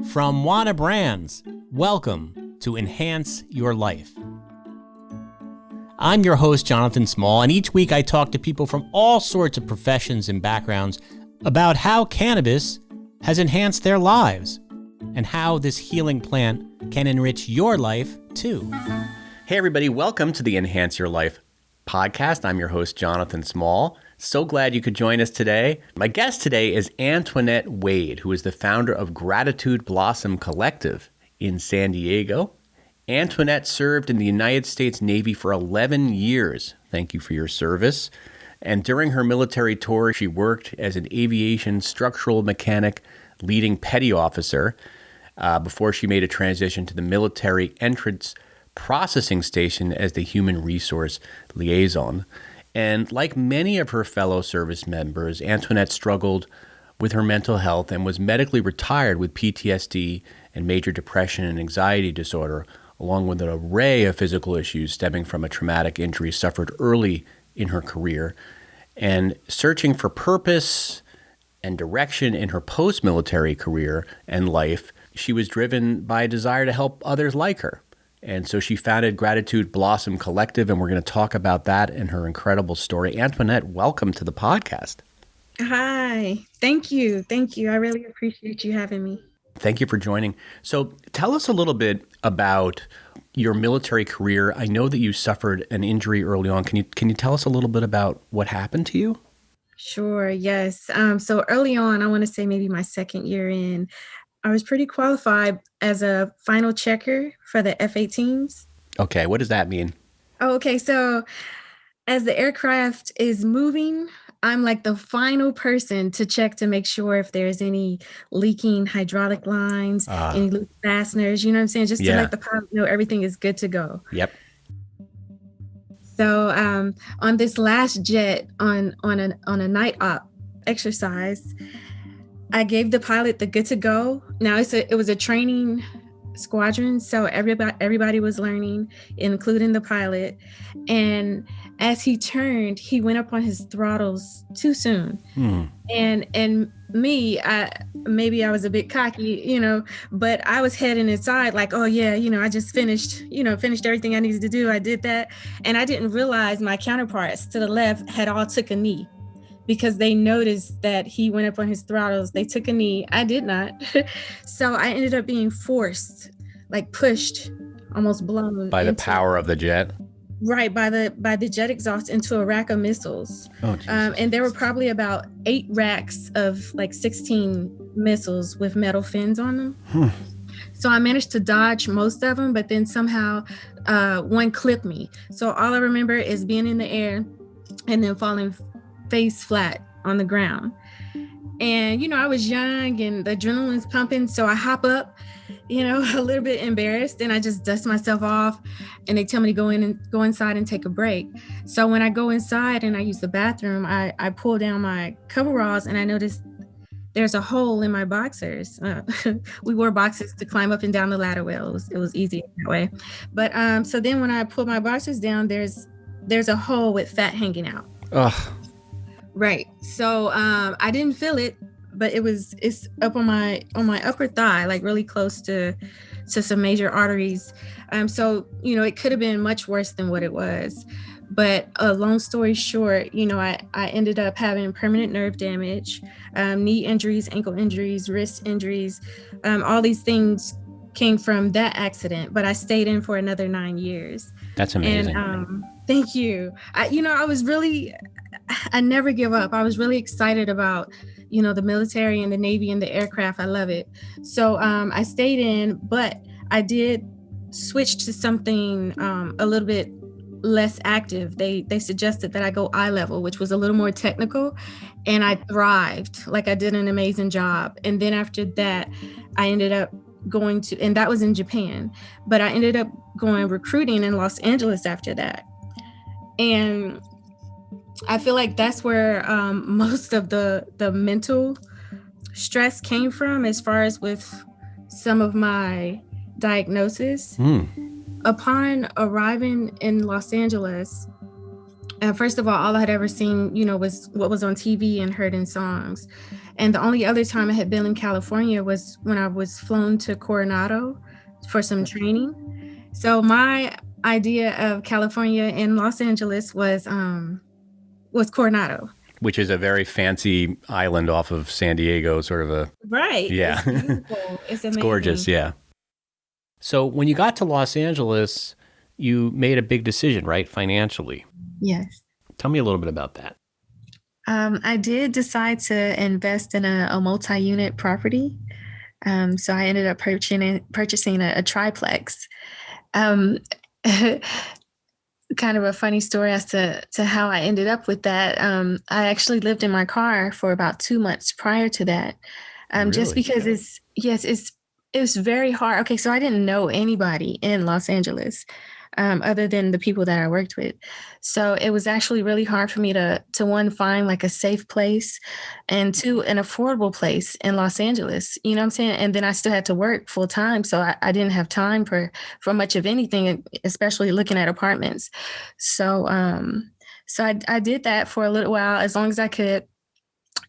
From Wana Brands, welcome to Enhance Your Life. I'm your host, Jonathan Small, and each week I talk to people from all sorts of professions and backgrounds about how cannabis has enhanced their lives and how this healing plant can enrich your life too. Hey everybody, welcome to the Enhance Your Life podcast. I'm your host, Jonathan Small. So glad you could join us today. My guest today is Antoinette Wade, who is the founder of Gratitude Blossom Collective in San Diego. Antoinette served in the United States Navy for 11 years. Thank you for your service. And during her military tour, she worked as an aviation structural mechanic, leading petty officer, before she made a transition to the military entrance processing station as the human resource liaison. And like many of her fellow service members, Antoinette struggled with her mental health and was medically retired with PTSD and major depression and anxiety disorder, along with an array of physical issues stemming from a traumatic injury suffered early in her career. And searching for purpose and direction in her post-military career and life, she was driven by a desire to help others like her. And so she founded Gratitude Blossom Collective, and we're going to talk about that and her incredible story. Antoinette, welcome to the podcast. Hi. Thank you. I really appreciate you having me. Thank you for joining. So tell us a little bit about your military career. I know that you suffered an injury early on. Can you tell us a little bit about what happened to you? Sure. Yes. So early on, I want to say maybe my second year in, I was pretty qualified as a final checker for the F-18s. Okay. What does that mean? Oh, okay. So as the aircraft is moving, I'm like the final person to check to make sure if there's any leaking hydraulic lines, any loose fasteners, you know what I'm saying? Just to let the pilot know everything is good to go. Yep. So on this last jet on a night op exercise, I gave the pilot the good to go. Now it was a training squadron, so everybody was learning, including the pilot. And as he turned, he went up on his throttles too soon. And me, maybe I was a bit cocky, but I was heading inside like, oh yeah, I just finished everything I needed to do. I did that. And I didn't realize my counterparts to the left had all took a knee because they noticed that he went up on his throttles. They took a knee. I did not. So I ended up being forced, like pushed, almost blown. By the power of the jet? Right, by the jet exhaust into a rack of missiles. Oh, Jesus. And there were probably about 8 racks of like 16 missiles with metal fins on them. So I managed to dodge most of them, but then somehow one clipped me. So all I remember is being in the air and then falling face flat on the ground. And, I was young and the adrenaline's pumping. So I hop up, a little bit embarrassed, and I just dust myself off, and they tell me to go inside and take a break. So when I go inside and I use the bathroom, I pull down my coveralls and I notice there's a hole in my boxers. We wore boxers to climb up and down the ladder well. It was easy that way. But so then when I pull my boxers down, there's a hole with fat hanging out. Ugh. Right. So I didn't feel it, but it's up on my upper thigh, like really close to some major arteries. So, it could have been much worse than what it was. But long story short, I ended up having permanent nerve damage, knee injuries, ankle injuries, wrist injuries. All these things came from that accident, but I stayed in for another 9 years. That's amazing. And thank you. I never give up. I was really excited about, the military and the Navy and the aircraft. I love it. So I stayed in, but I did switch to something a little bit less active. They suggested that I go eye level, which was a little more technical, and I thrived. Like I did an amazing job. And then after that, I ended up going to, and that was in Japan, but I ended up going recruiting in Los Angeles after that. And I feel like that's where most of the mental stress came from, as far as with some of my diagnosis. Upon arriving in Los Angeles, first of all I had ever seen, was what was on TV and heard in songs. And the only other time I had been in California was when I was flown to Coronado for some training. So my idea of California and Los Angeles was Coronado. Which is a very fancy island off of San Diego, sort of a, Right. yeah. It's beautiful. It's amazing. It's gorgeous, yeah. So when you got to Los Angeles, you made a big decision, right, financially? Yes. Tell me a little bit about that. I did decide to invest in a multi-unit property. So I ended up purchasing a triplex. Um, kind of a funny story as to how I ended up with that. I actually lived in my car for about 2 months prior to that, just Really? because it's very hard. Okay, so I didn't know anybody in Los Angeles, other than the people that I worked with. So it was actually really hard for me to one, find like a safe place, and two, an affordable place in Los Angeles. You know what I'm saying? And then I still had to work full time, so I didn't have time for much of anything, especially looking at apartments. So I did that for a little while, as long as I could.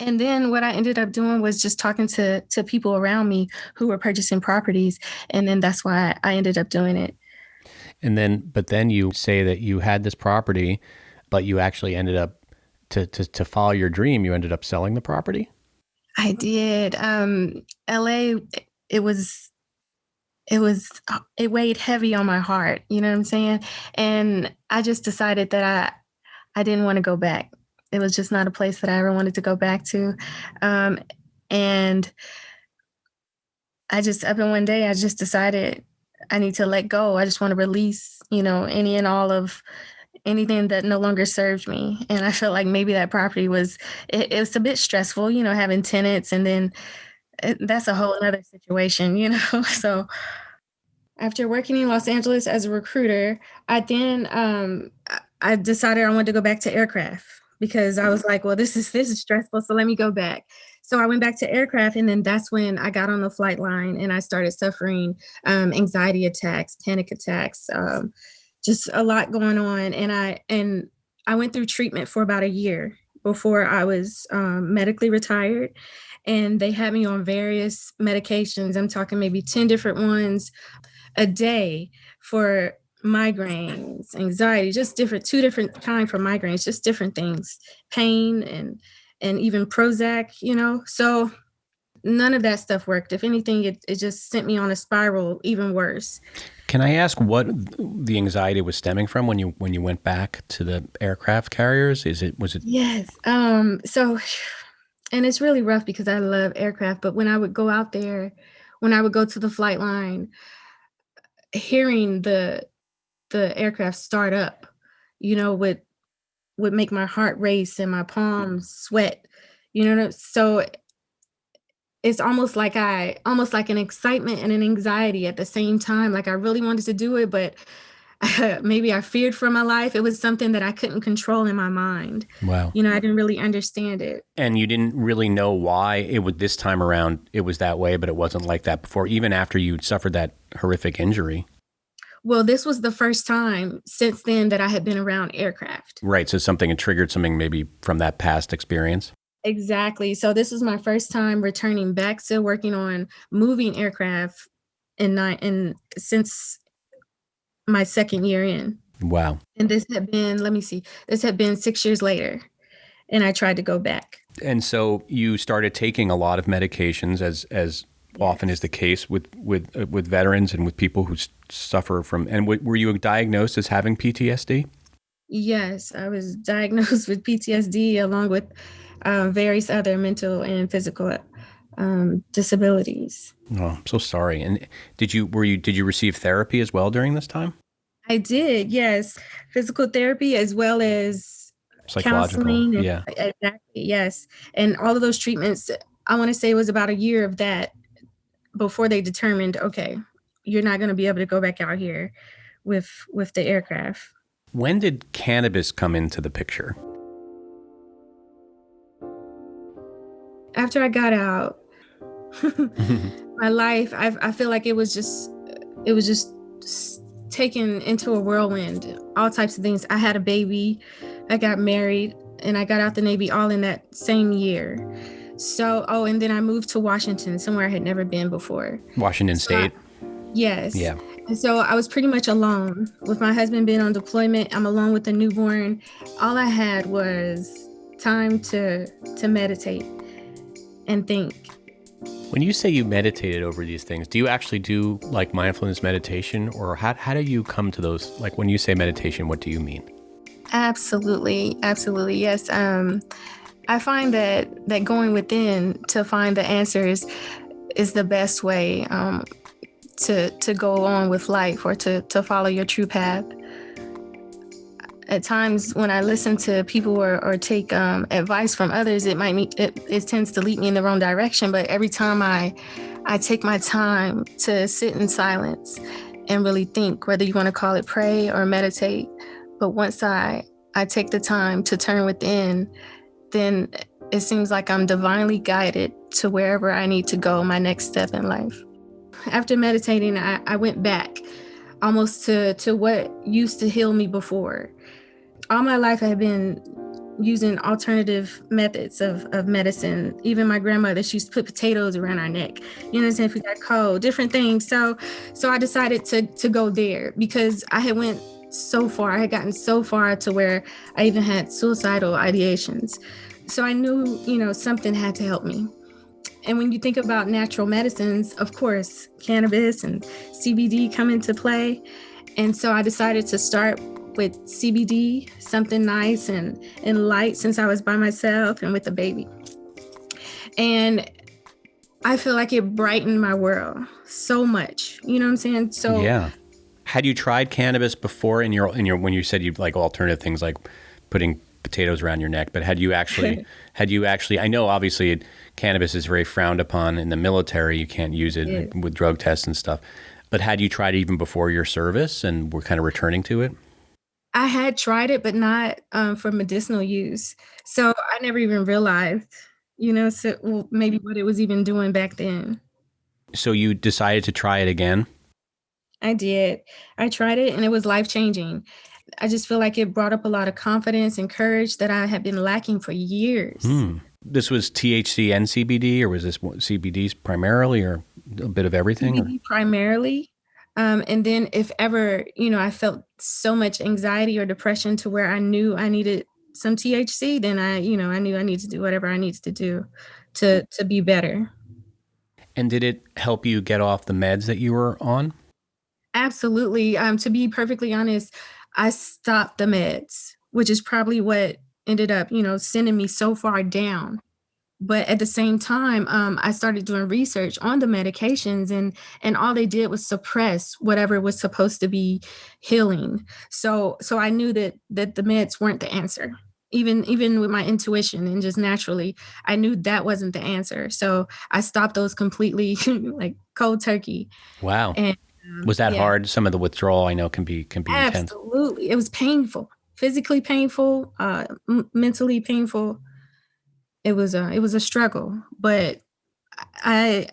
And then what I ended up doing was just talking to people around me who were purchasing properties, and then that's why I ended up doing it. But then you say that you had this property, but you actually ended up to follow your dream. You ended up selling the property. I did. LA, it was, it weighed heavy on my heart. You know what I'm saying? And I just decided that I didn't want to go back. It was just not a place that I ever wanted to go back to. And up in one day, I just decided I need to let go. I just want to release, any and all of anything that no longer served me. And I felt like maybe that property it was a bit stressful, having tenants, and then that's a whole other situation. So after working in Los Angeles as a recruiter, I decided I wanted to go back to aircraft, because I was like, well, this is stressful, so let me go back. So I went back to aircraft, and then that's when I got on the flight line and I started suffering anxiety attacks, panic attacks, just a lot going on. And I went through treatment for about a year before I was medically retired. And they had me on various medications. I'm talking maybe 10 different ones a day for migraines, anxiety, just two different kind for migraines, just different things, pain, and even Prozac. So none of that stuff worked. If anything, it just sent me on a spiral even worse. Can I ask what the anxiety was stemming from when you went back to the aircraft carriers? Was it? Yes. So, and it's really rough because I love aircraft, but when I would go out there, when I would go to the flight line, hearing the aircraft start up, would make my heart race and my palms sweat. So it's almost like an excitement and an anxiety at the same time. Like I really wanted to do it, but maybe I feared for my life. It was something that I couldn't control in my mind. Wow. I didn't really understand it. And you didn't really know why it would this time around it was that way, but it wasn't like that before, even after you suffered that horrific injury. Well, this was the first time since then that I had been around aircraft. Right. So something had triggered something maybe from that past experience. Exactly. So this was my first time returning back to working on moving aircraft since my second year in. Wow. And this had been 6 years later, and I tried to go back. And so you started taking a lot of medications, as often is the case with veterans and with people who suffer from. And were you diagnosed as having PTSD? Yes, I was diagnosed with PTSD along with various other mental and physical disabilities. Oh, I'm so sorry. And did you receive therapy as well during this time? I did, yes. Physical therapy as well as psychological counseling. Yeah. Exactly, yes. And all of those treatments, I want to say it was about a year of that before they determined, okay, you're not going to be able to go back out here with the aircraft. When did cannabis come into the picture? After I got out, my life, I feel like it was just taken into a whirlwind, all types of things. I had a baby, I got married, and I got out the Navy all in that same year. So, oh, and then I moved to Washington, somewhere I had never been before. Washington State. Yes. Yeah. And so I was pretty much alone with my husband being on deployment. I'm alone with a newborn. All I had was time to meditate and think. When you say you meditated over these things, do you actually do like mindfulness meditation, or how do you come to those? Like when you say meditation, what do you mean? Absolutely. Absolutely. Yes. I find that going within to find the answers is the best way to go on with life, or to follow your true path. At times when I listen to people or take advice from others, it tends to lead me in the wrong direction. But every time I take my time to sit in silence and really think, whether you want to call it pray or meditate, but once I take the time to turn within, then it seems like I'm divinely guided to wherever I need to go, my next step in life. After meditating, I went back almost to what used to heal me before. All my life I had been using alternative methods of medicine. Even my grandmother, she used to put potatoes around our neck. You know what I'm saying? If we got cold, different things. So I decided to go there because I had went so far. I had gotten so far to where I even had suicidal ideations. So I knew, something had to help me. And when you think about natural medicines, of course, cannabis and CBD come into play. And so I decided to start with CBD, something nice and light, since I was by myself and with a baby. And I feel like it brightened my world so much. You know what I'm saying? So yeah. Had you tried cannabis before in your when you said you like alternative things like putting potatoes around your neck, but had you actually I know obviously cannabis is very frowned upon in the military. You can't use it with drug tests and stuff. But had you tried it even before your service and were kind of returning to it? I had tried it, but not for medicinal use. So I never even realized, maybe what it was even doing back then. So you decided to try it again? I did. I tried it and it was life-changing. I just feel like it brought up a lot of confidence and courage that I had been lacking for years. This was THC and CBD, or was this CBDs primarily, or a bit of everything? CBD primarily. And then if ever, I felt so much anxiety or depression to where I knew I needed some THC, then I knew I needed to do whatever I needed to do to be better. And did it help you get off the meds that you were on? Absolutely. To be perfectly honest, I stopped the meds, which is probably what ended up, sending me so far down. But at the same time, I started doing research on the medications, and all they did was suppress whatever was supposed to be healing. So I knew that the meds weren't the answer. Even with my intuition and just naturally, I knew that wasn't the answer. So I stopped those completely, like cold turkey. Wow. And was that hard? Some of the withdrawal I know can be intense. Absolutely. It was painful, physically painful, mentally painful. It was a struggle, but I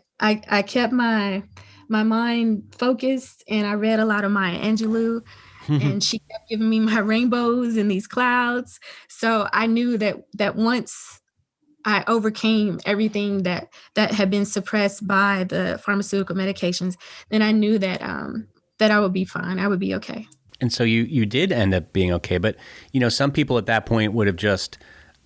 kept my mind focused, and I read a lot of Maya Angelou, and she kept giving me my rainbows and these clouds. So I knew that once I overcame everything that had been suppressed by the pharmaceutical medications, then I knew that I would be fine. I would be okay. And so you did end up being okay, but some people at that point would have just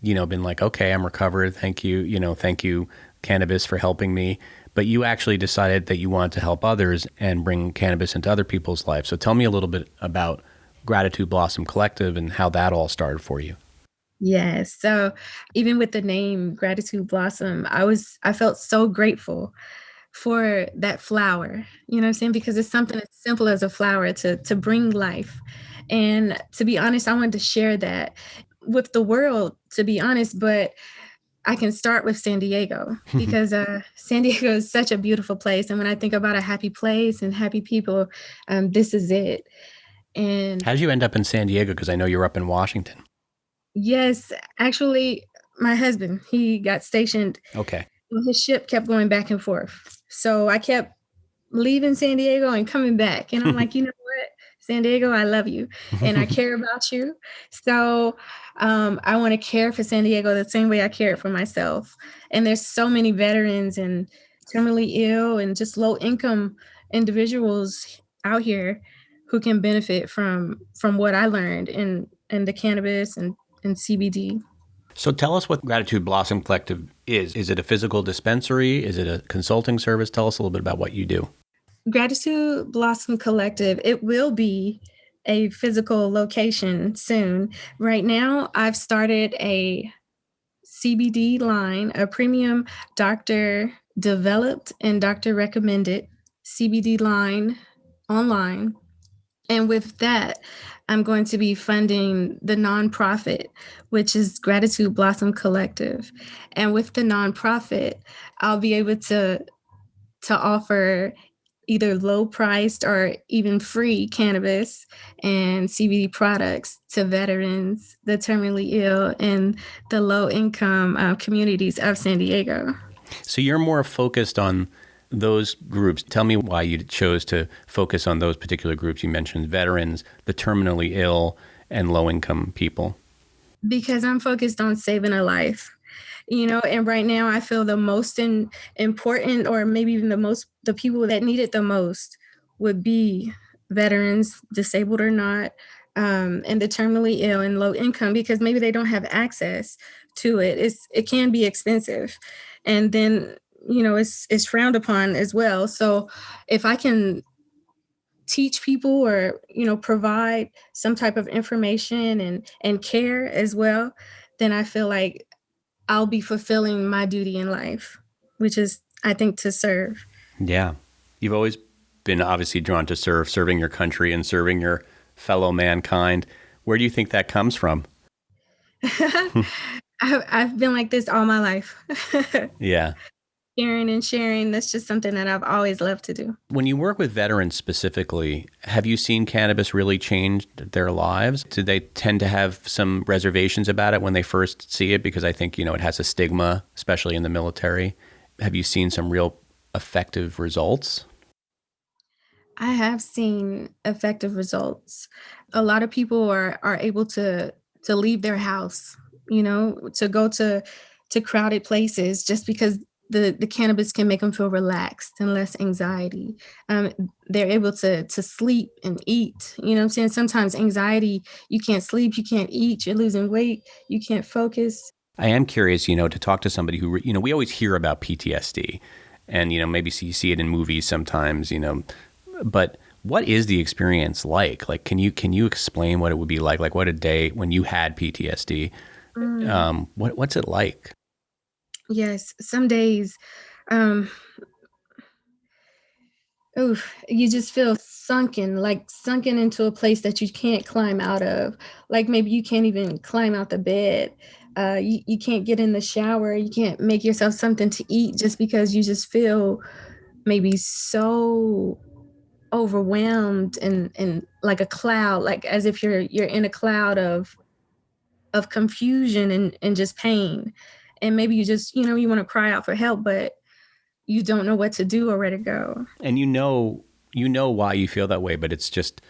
been like, okay, I'm recovered. Thank you. Thank you, cannabis, for helping me. But you actually decided that you wanted to help others and bring cannabis into other people's lives. So tell me a little bit about Gratitude Blossom Collective and how that all started for you. Yes. So even with the name Gratitude Blossom, I felt so grateful for that flower, you know what I'm saying? Because it's something as simple as a flower to bring life. And to be honest, I wanted to share that with the world, to be honest, but I can start with San Diego because San Diego is such a beautiful place. And when I think about a happy place and happy people, this is it. And how did you end up in San Diego? Because I know you're up in Washington. Yes, actually, my husband, he got stationed. Okay. His ship kept going back and forth. So I kept leaving San Diego and coming back. And I'm like, you know what? San Diego, I love you and I care about you. So I want to care for San Diego the same way I care for myself. And there's so many veterans and terminally ill and just low income individuals out here who can benefit from what I learned in the cannabis and CBD. So tell us what Gratitude Blossom Collective is. Is it a physical dispensary? Is it a consulting service? Tell us a little bit about what you do. Gratitude Blossom Collective, it will be a physical location soon. Right now, I've started a CBD line, a premium doctor developed and doctor recommended CBD line online. And with that, I'm going to be funding the nonprofit, which is Gratitude Blossom Collective. And with the nonprofit, I'll be able to offer either low priced or even free cannabis and CBD products to veterans, the terminally ill, and the low income communities of San Diego. So you're more focused on those groups. Tell me why you chose to focus on those particular groups. You mentioned veterans, the terminally ill, and low income people. Because I'm focused on saving a life. And right now I feel the most important, or maybe even the people that need it the most would be veterans, disabled or not, and the terminally ill and low income, because maybe they don't have access to it. It can be expensive, and then it's frowned upon as well. So if I can teach people or provide some type of information and care as well, then I feel like I'll be fulfilling my duty in life, which is, I think, to serve. Yeah. You've always been obviously drawn to serving your country and serving your fellow mankind. Where do you think that comes from? I've been like this all my life. Yeah. Caring and sharing, that's just something that I've always loved to do. When you work with veterans specifically, have you seen cannabis really change their lives? Do they tend to have some reservations about it when they first see it? Because I think, it has a stigma, especially in the military. Have you seen some real effective results? I have seen effective results. A lot of people are able to leave their house, to go to crowded places just because the cannabis can make them feel relaxed and less anxiety. They're able to sleep and eat. You know what I'm saying? Sometimes anxiety, you can't sleep, you can't eat, you're losing weight, you can't focus. I am curious, to talk to somebody who, we always hear about PTSD and, maybe you see it in movies sometimes, but what is the experience like? Like, can you explain what it would be like? Like, what a day when you had PTSD, what's it like? Yes, some days, um, you just feel sunken into a place that you can't climb out of. Like maybe you can't even climb out the bed. You can't get in the shower. You can't make yourself something to eat just because you just feel maybe so overwhelmed and like a cloud, like as if you're in a cloud of confusion and just pain. And maybe you just, you want to cry out for help, but you don't know what to do or where to go. And you know why you feel that way, but it's just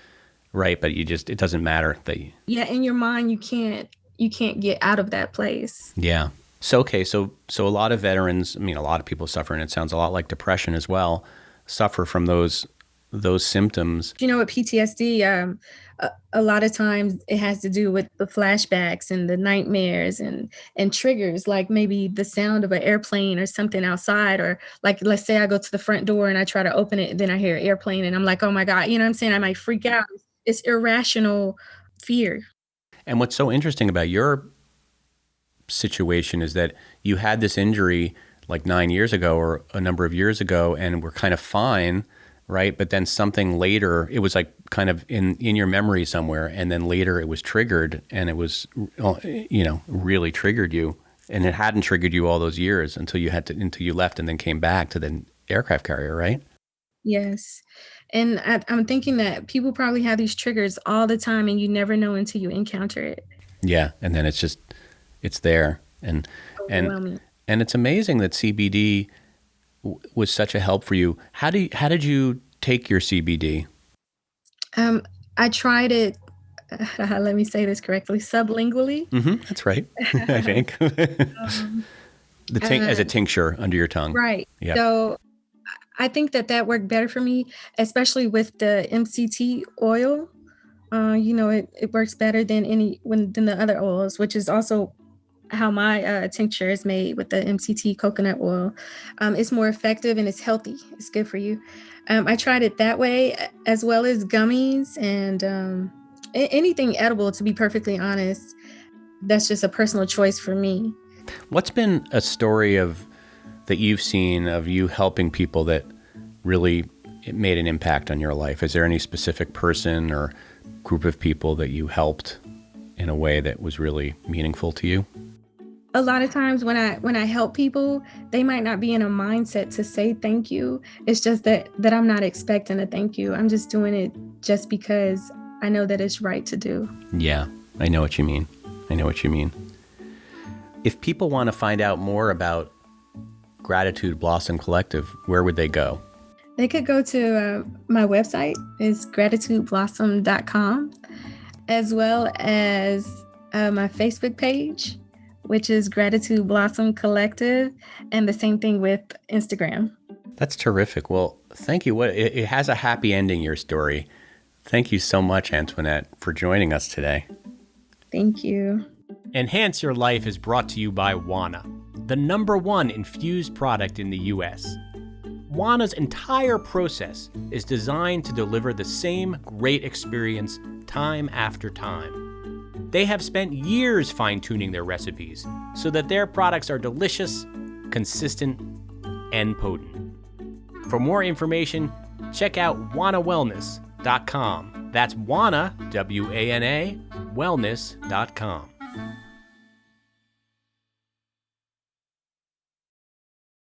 right. But it doesn't matter that Yeah, in your mind, you can't get out of that place. yeah. So, okay. So a lot of veterans, a lot of people suffer, and it sounds a lot like depression as well, suffer from those symptoms. With PTSD, a lot of times it has to do with the flashbacks and the nightmares and triggers, like maybe the sound of an airplane or something outside, or like let's say I go to the front door and I try to open it, and then I hear an airplane and I'm like, oh my God, you know what I'm saying? I might freak out. It's irrational fear. And what's so interesting about your situation is that you had this injury like 9 years ago or a number of years ago and were kind of fine, right? But then something later, it was like kind of in your memory somewhere, and then later it was triggered, and it was, really triggered you, and it hadn't triggered you all those years until you left and then came back to the aircraft carrier, right? Yes. And I'm thinking that people probably have these triggers all the time and you never know until you encounter it. Yeah, and then it's there, and Overwhelming. and it's amazing that CBD was such a help for you. How did you take your CBD? I tried it. Let me say this correctly. Sublingually. That's right. I think Um, as uh, a tincture under your tongue. right. Yeah. So I think that worked better for me, especially with the MCT oil. It works better than the other oils, which is also how my tincture is made with the MCT coconut oil. It's more effective and it's healthy. It's good for you. I tried it that way, as well as gummies and anything edible, to be perfectly honest. That's just a personal choice for me. What's been a story that you've seen of you helping people that really it made an impact on your life? Is there any specific person or group of people that you helped in a way that was really meaningful to you? A lot of times when I help people, they might not be in a mindset to say thank you. It's just that I'm not expecting a thank you. I'm just doing it just because I know that it's right to do. Yeah, I know what you mean. If people want to find out more about Gratitude Blossom Collective, where would they go? They could go to my website, is gratitudeblossom.com, as well as my Facebook page, which is Gratitude Blossom Collective, and the same thing with Instagram. That's terrific. Well, thank you. It has a happy ending, your story. Thank you so much, Antoinette, for joining us today. Thank you. Enhance Your Life is brought to you by Wana, the #1 infused product in the U.S. Wana's entire process is designed to deliver the same great experience time after time. They have spent years fine-tuning their recipes so that their products are delicious, consistent, and potent. For more information, check out wanawellness.com. That's Wana, W-A-N-A, wellness.com.